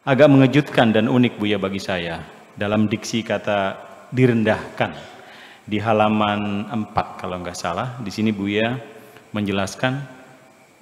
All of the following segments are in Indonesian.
agak mengejutkan dan unik Buya bagi saya dalam diksi kata direndahkan di halaman 4 kalau nggak salah. Di sini Buya menjelaskan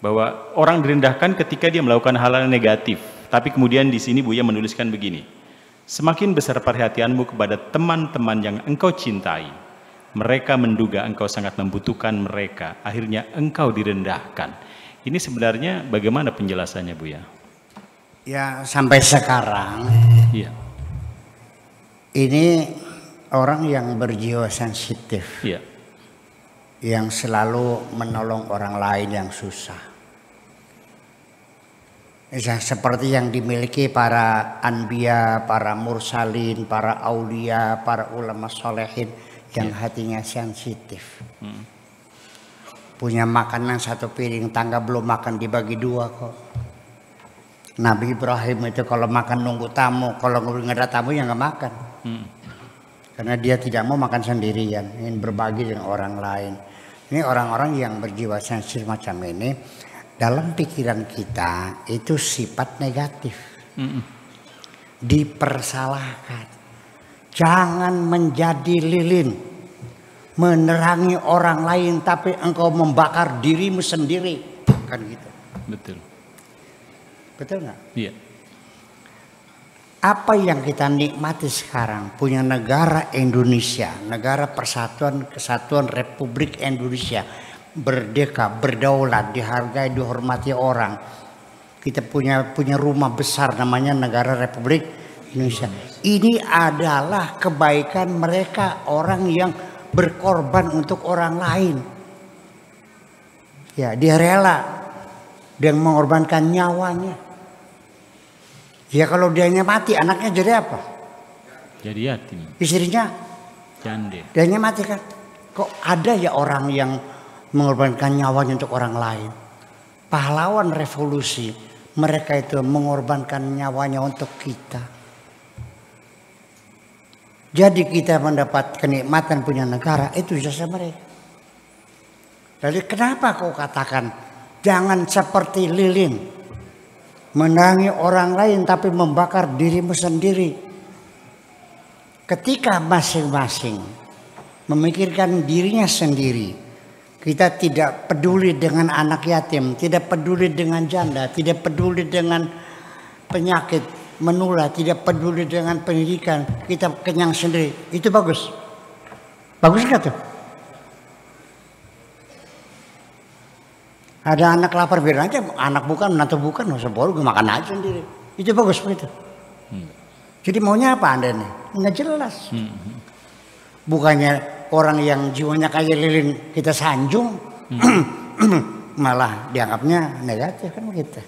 bahwa orang direndahkan ketika dia melakukan hal-hal negatif. Tapi kemudian di sini Buya menuliskan begini: semakin besar perhatianmu kepada teman-teman yang engkau cintai, mereka menduga engkau sangat membutuhkan mereka, akhirnya engkau direndahkan. Ini sebenarnya bagaimana penjelasannya Buya? Ya, sampai sekarang Iya. ini orang yang berjiwa sensitif, Iya. yang selalu menolong orang lain yang susah. Seperti yang dimiliki para anbiya, para mursalin, para aulia, para ulama solehin yang hatinya sensitif. Punya makanan satu piring, tangga belum makan dibagi dua kok. Nabi Ibrahim itu kalau makan nunggu tamu, kalau nggak ada tamu ya nggak makan. Karena dia tidak mau makan sendirian, ingin berbagi dengan orang lain. Ini orang-orang yang berjiwa sensitif macam ini, dalam pikiran kita itu sifat negatif. Dipersalahkan. Jangan menjadi lilin, menerangi orang lain tapi engkau membakar dirimu sendiri. Kan gitu. Betul. Betul nggak? Iya. Apa yang kita nikmati sekarang, punya negara Indonesia, negara persatuan kesatuan Republik Indonesia, merdeka, berdaulat, dihargai, dihormati orang. Kita punya rumah besar namanya negara Republik Indonesia. Ini adalah kebaikan mereka, orang yang berkorban untuk orang lain. Ya, dia rela, dia mengorbankan nyawanya. Ya kalau dianya mati, anaknya jadi apa? Jadi yatim. Istrinya? Jande. Dianya mati kan? Kok ada ya orang yang mengorbankan nyawanya untuk orang lain? Pahlawan revolusi, mereka itu mengorbankan nyawanya untuk kita. Jadi kita mendapat kenikmatan punya negara, itu jasa mereka. Jadi kenapa kau katakan jangan seperti lilin, menangi orang lain tapi membakar dirimu sendiri. Ketika masing-masing memikirkan dirinya sendiri, kita tidak peduli dengan anak yatim, tidak peduli dengan janda, tidak peduli dengan penyakit menular, tidak peduli dengan pendidikan, kita kenyang sendiri. Itu bagus. Bagus nggak tuh? Ada anak lapar, biar aja, anak bukan, menantu bukan, masa bodoh gue makan aja sendiri. Itu bagus begitu. Jadi maunya apa Anda nih? Nggak jelas. Bukannya orang yang jiwanya kayak lilin kita sanjung, malah dianggapnya negatif kan begitu.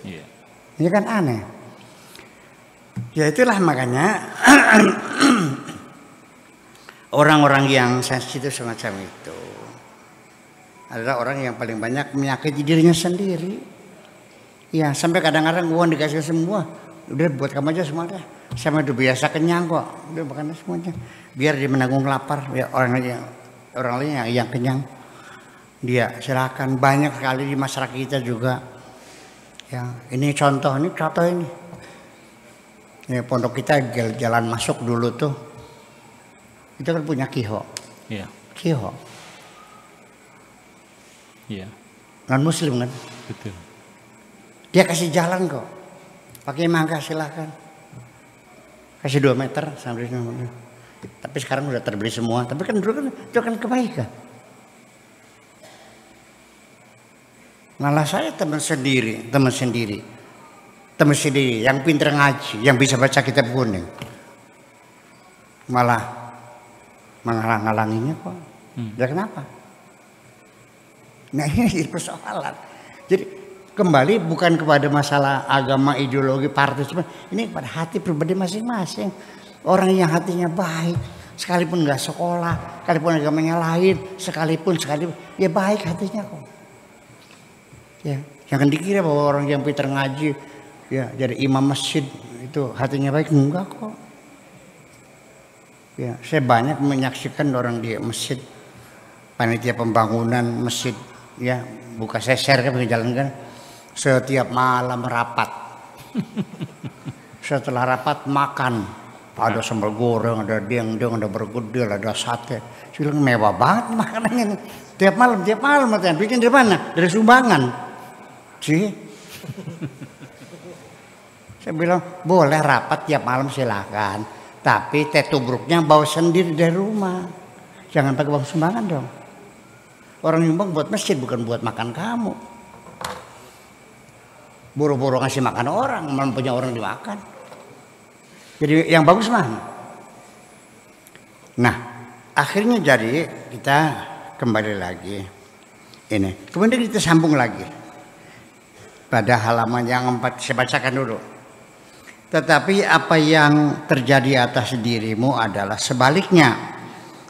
Ini kan aneh. Ya itulah makanya orang-orang yang sensitif semacam itu adalah orang yang paling banyak menyakiti dirinya sendiri. Ya sampai kadang-kadang uang dikasih semua, udah buat kamu aja semuanya. Sama udah biasa kenyang kok, udah makan semuanya. Biar dia menanggung lapar, ya orang lain yang kenyang. Dia silakan, banyak sekali di masyarakat kita juga. Ya ini contoh ini. Ya, pondok kita jalan masuk dulu tuh, kita kan punya kiho. Iya. Kiho. Iya. Non muslim kan? Betul. Dia kasih jalan kok. Pakai mangga silakan. Kasih 2 meter sampai sini. Tapi sekarang udah terbeli semua. Tapi kan dulu kan itu kan kebaikan. Malah saya teman sendiri yang pintar ngaji, yang bisa baca kitab kuning. Malah ngalanginya kok. Ya kenapa? Nah ini persoalan. Jadi kembali bukan kepada masalah agama, ideologi, partai, ini pada hati pribadi masing-masing. Orang yang hatinya baik, sekalipun nggak sekolah, sekalipun agamanya lain, sekalipun ya baik hatinya kok. Ya, jangan dikira bahwa orang yang pintar ngaji, ya jadi imam masjid itu hatinya baik, enggak kok. Ya, saya banyak menyaksikan orang di masjid, panitia pembangunan masjid. Ya buka seser kan jalan kan setiap malam rapat Setelah rapat makan, ada sambal goreng, ada dendeng, ada bergedel, ada sate. Saya bilang mewah banget makanannya. Tiap malam, katanya. Bikin dari mana? Dari sumbangan. Sih. Saya bilang boleh rapat tiap malam silakan. Tapi teh tubruknya bawa sendiri dari rumah. Jangan pakai uang sumbangan dong. Orang nyumbang buat masjid bukan buat makan kamu. Buru-buru ngasih makan orang, malah punya orang dimakan. Jadi yang bagus mana? Nah, akhirnya jadi kita kembali lagi. Ini. Kemudian kita sambung lagi. Pada halaman yang 4 saya bacakan dulu. Tetapi apa yang terjadi atas dirimu adalah sebaliknya.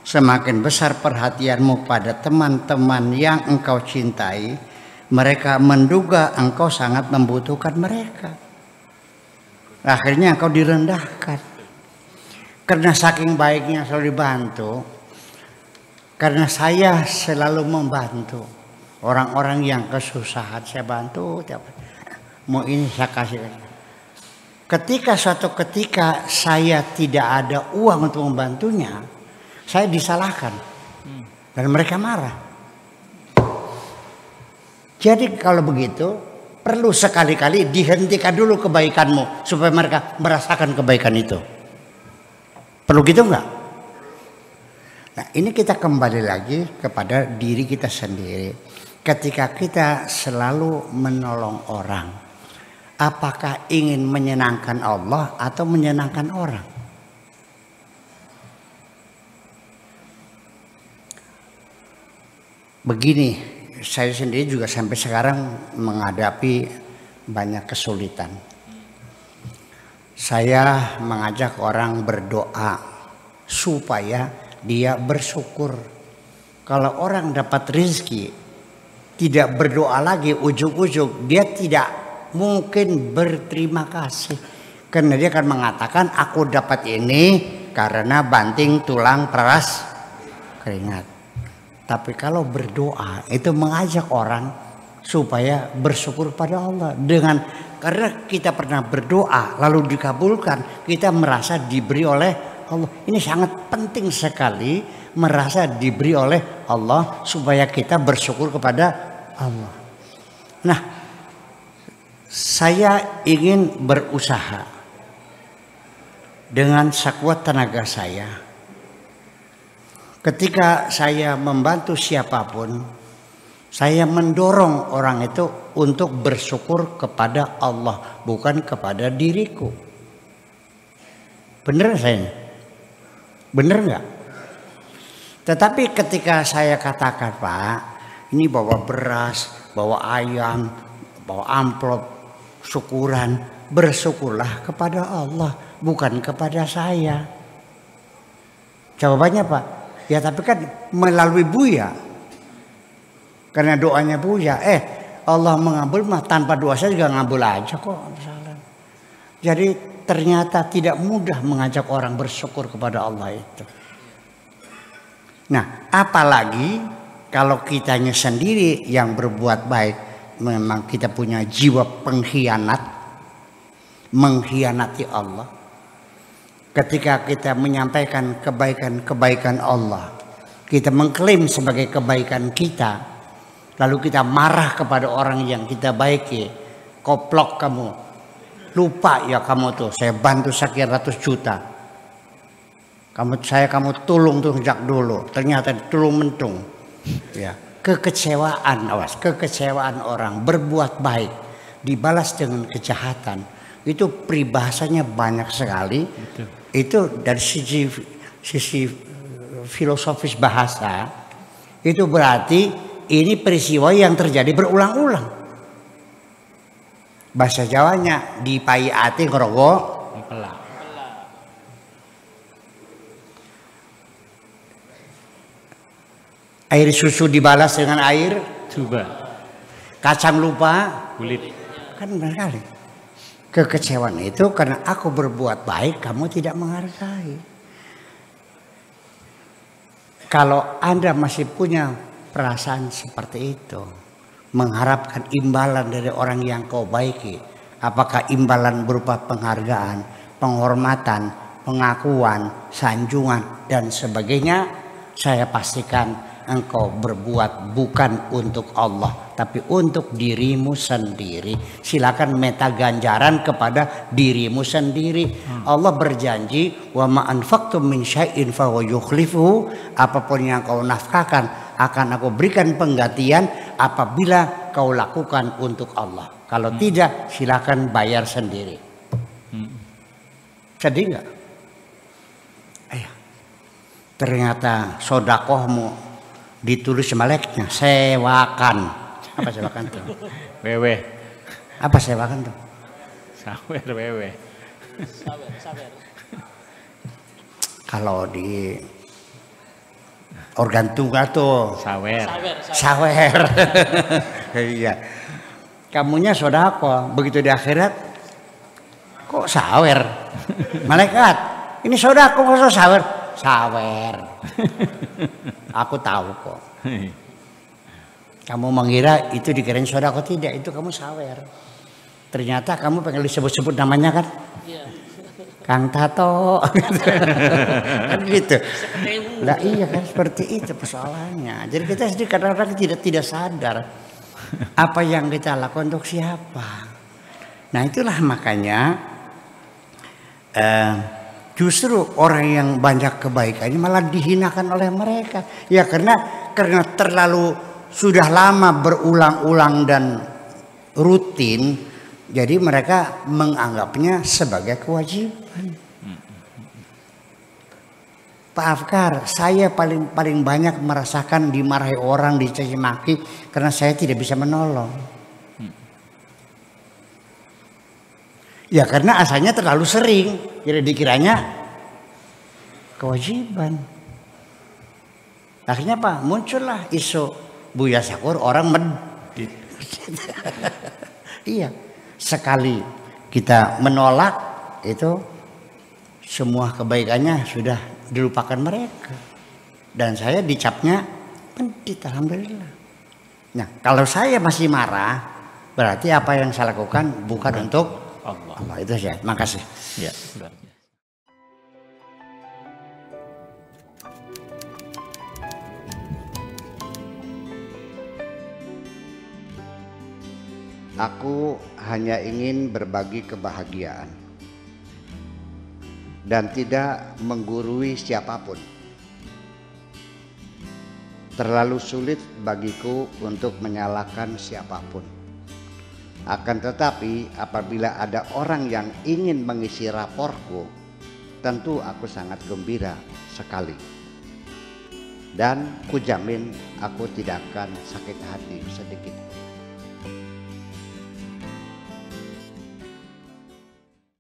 Semakin besar perhatianmu pada teman-teman yang engkau cintai, mereka menduga engkau sangat membutuhkan mereka. Akhirnya engkau direndahkan. Karena saking baiknya selalu dibantu. Karena saya selalu membantu. Orang-orang yang kesusahan saya bantu. Mau ini saya kasih. Ketika suatu ketika saya tidak ada uang untuk membantunya, saya disalahkan. Dan mereka marah. Jadi kalau begitu, perlu sekali-kali dihentikan dulu kebaikanmu supaya mereka merasakan kebaikan itu. Perlu gitu enggak? Nah, ini kita kembali lagi kepada diri kita sendiri. Ketika kita selalu menolong orang, apakah ingin menyenangkan Allah atau menyenangkan orang? Begini. Saya sendiri juga sampai sekarang menghadapi banyak kesulitan. Saya mengajak orang berdoa supaya dia bersyukur. Kalau orang dapat rezeki, tidak berdoa lagi, ujug-ujug dia tidak mungkin berterima kasih. Karena dia akan mengatakan aku dapat ini karena banting tulang peras keringat. Tapi kalau berdoa itu mengajak orang supaya bersyukur pada Allah. Karena kita pernah berdoa lalu dikabulkan, kita merasa diberi oleh Allah. Ini sangat penting sekali merasa diberi oleh Allah supaya kita bersyukur kepada Allah. Nah, saya ingin berusaha dengan sekuat tenaga saya. Ketika saya membantu siapapun, saya mendorong orang itu untuk bersyukur kepada Allah, bukan kepada diriku. Bener saya? Bener nggak? Tetapi ketika saya katakan, Pak, ini bawa beras, bawa ayam, bawa amplop, syukuran, bersyukurlah kepada Allah, bukan kepada saya. Jawabannya, Pak, ya tapi kan melalui Buya. Karena doanya Buya. Allah mengabul mah tanpa doa saya juga ngabul aja kok. Jadi ternyata tidak mudah mengajak orang bersyukur kepada Allah itu. Nah, apalagi kalau kitanya sendiri yang berbuat baik, memang kita punya jiwa pengkhianat, mengkhianati Allah. Ketika kita menyampaikan kebaikan-kebaikan Allah, kita mengklaim sebagai kebaikan kita, lalu kita marah kepada orang yang kita baiki. Koplok kamu, lupa ya kamu tuh, saya bantu sekian ratus juta. Kamu tulung tuh sejak dulu, ternyata tulung mentung. Ya, kekecewaan, awas, kekecewaan orang berbuat baik dibalas dengan kejahatan. Itu peribahasanya banyak sekali. Itu dari sisi filosofis bahasa, itu berarti ini peristiwa yang terjadi berulang-ulang. Bahasa Jawanya dipai ati ngerogo pelak. Air susu dibalas dengan air coba. Kacang lupa Kulit. kan benar kali. Kekecewaan itu karena aku berbuat baik, kamu tidak menghargai. Kalau Anda masih punya perasaan seperti itu, mengharapkan imbalan dari orang yang kau baiki, Apakah imbalan berupa penghargaan, penghormatan, pengakuan, sanjungan dan sebagainya? Saya pastikan engkau berbuat bukan untuk Allah, tapi untuk dirimu sendiri. Silakan minta ganjaran kepada dirimu sendiri. Allah berjanji, wa ma anfaqtum min syai'in fa huwa yukhlifuhu. Apapun yang kau nafkahkan akan aku berikan penggantian apabila kau lakukan untuk Allah. Kalau tidak, silakan bayar sendiri. Sedih nggak? Ternyata sodakohmu ditulis malaikat sewakan. Apa sewakan tuh? Wewe. Apa sewakan tuh? Sawer wewe. Sawer. Kalau di organ tunggal tuh Sawer. sawer. Iya. Kamunya sodako, begitu di akhirat kok sawer? Malaikat, ini sodako kok sawer? Sawer. Aku tahu kok. Kamu mengira itu dikirain sodako, tidak, itu kamu sawer. Ternyata kamu pengen disebut-sebut namanya kan? Iya. Kang Tato. Kan gitu. Lah iya kan, seperti itu persoalannya. Jadi kita sedih kadang-kadang tidak sadar apa yang kita lakukan untuk siapa. Nah itulah makanya justru orang yang banyak kebaikannya malah dihinakan oleh mereka. Ya karena terlalu sudah lama berulang-ulang dan rutin, jadi mereka menganggapnya sebagai kewajiban. Pak Afkar, saya paling banyak merasakan dimarahi orang, dicaci maki karena saya tidak bisa menolong. Ya karena asalnya terlalu sering, jadi dikiranya kewajiban. Akhirnya Pak, muncullah isu Buya Sakur orang medit. Iya, sekali kita menolak itu semua kebaikannya sudah dilupakan mereka. Dan saya dicapnya pendit, alhamdulillah. Nah, kalau saya masih marah, berarti apa yang saya lakukan bukan untuk Allah. Itu saja. Makasih. Ya, luar biasa. Aku hanya ingin berbagi kebahagiaan dan tidak menggurui siapapun. Terlalu sulit bagiku untuk menyalahkan siapapun. Akan tetapi apabila ada orang yang ingin mengisi raporku, tentu aku sangat gembira sekali. Dan kujamin aku tidak akan sakit hati sedikit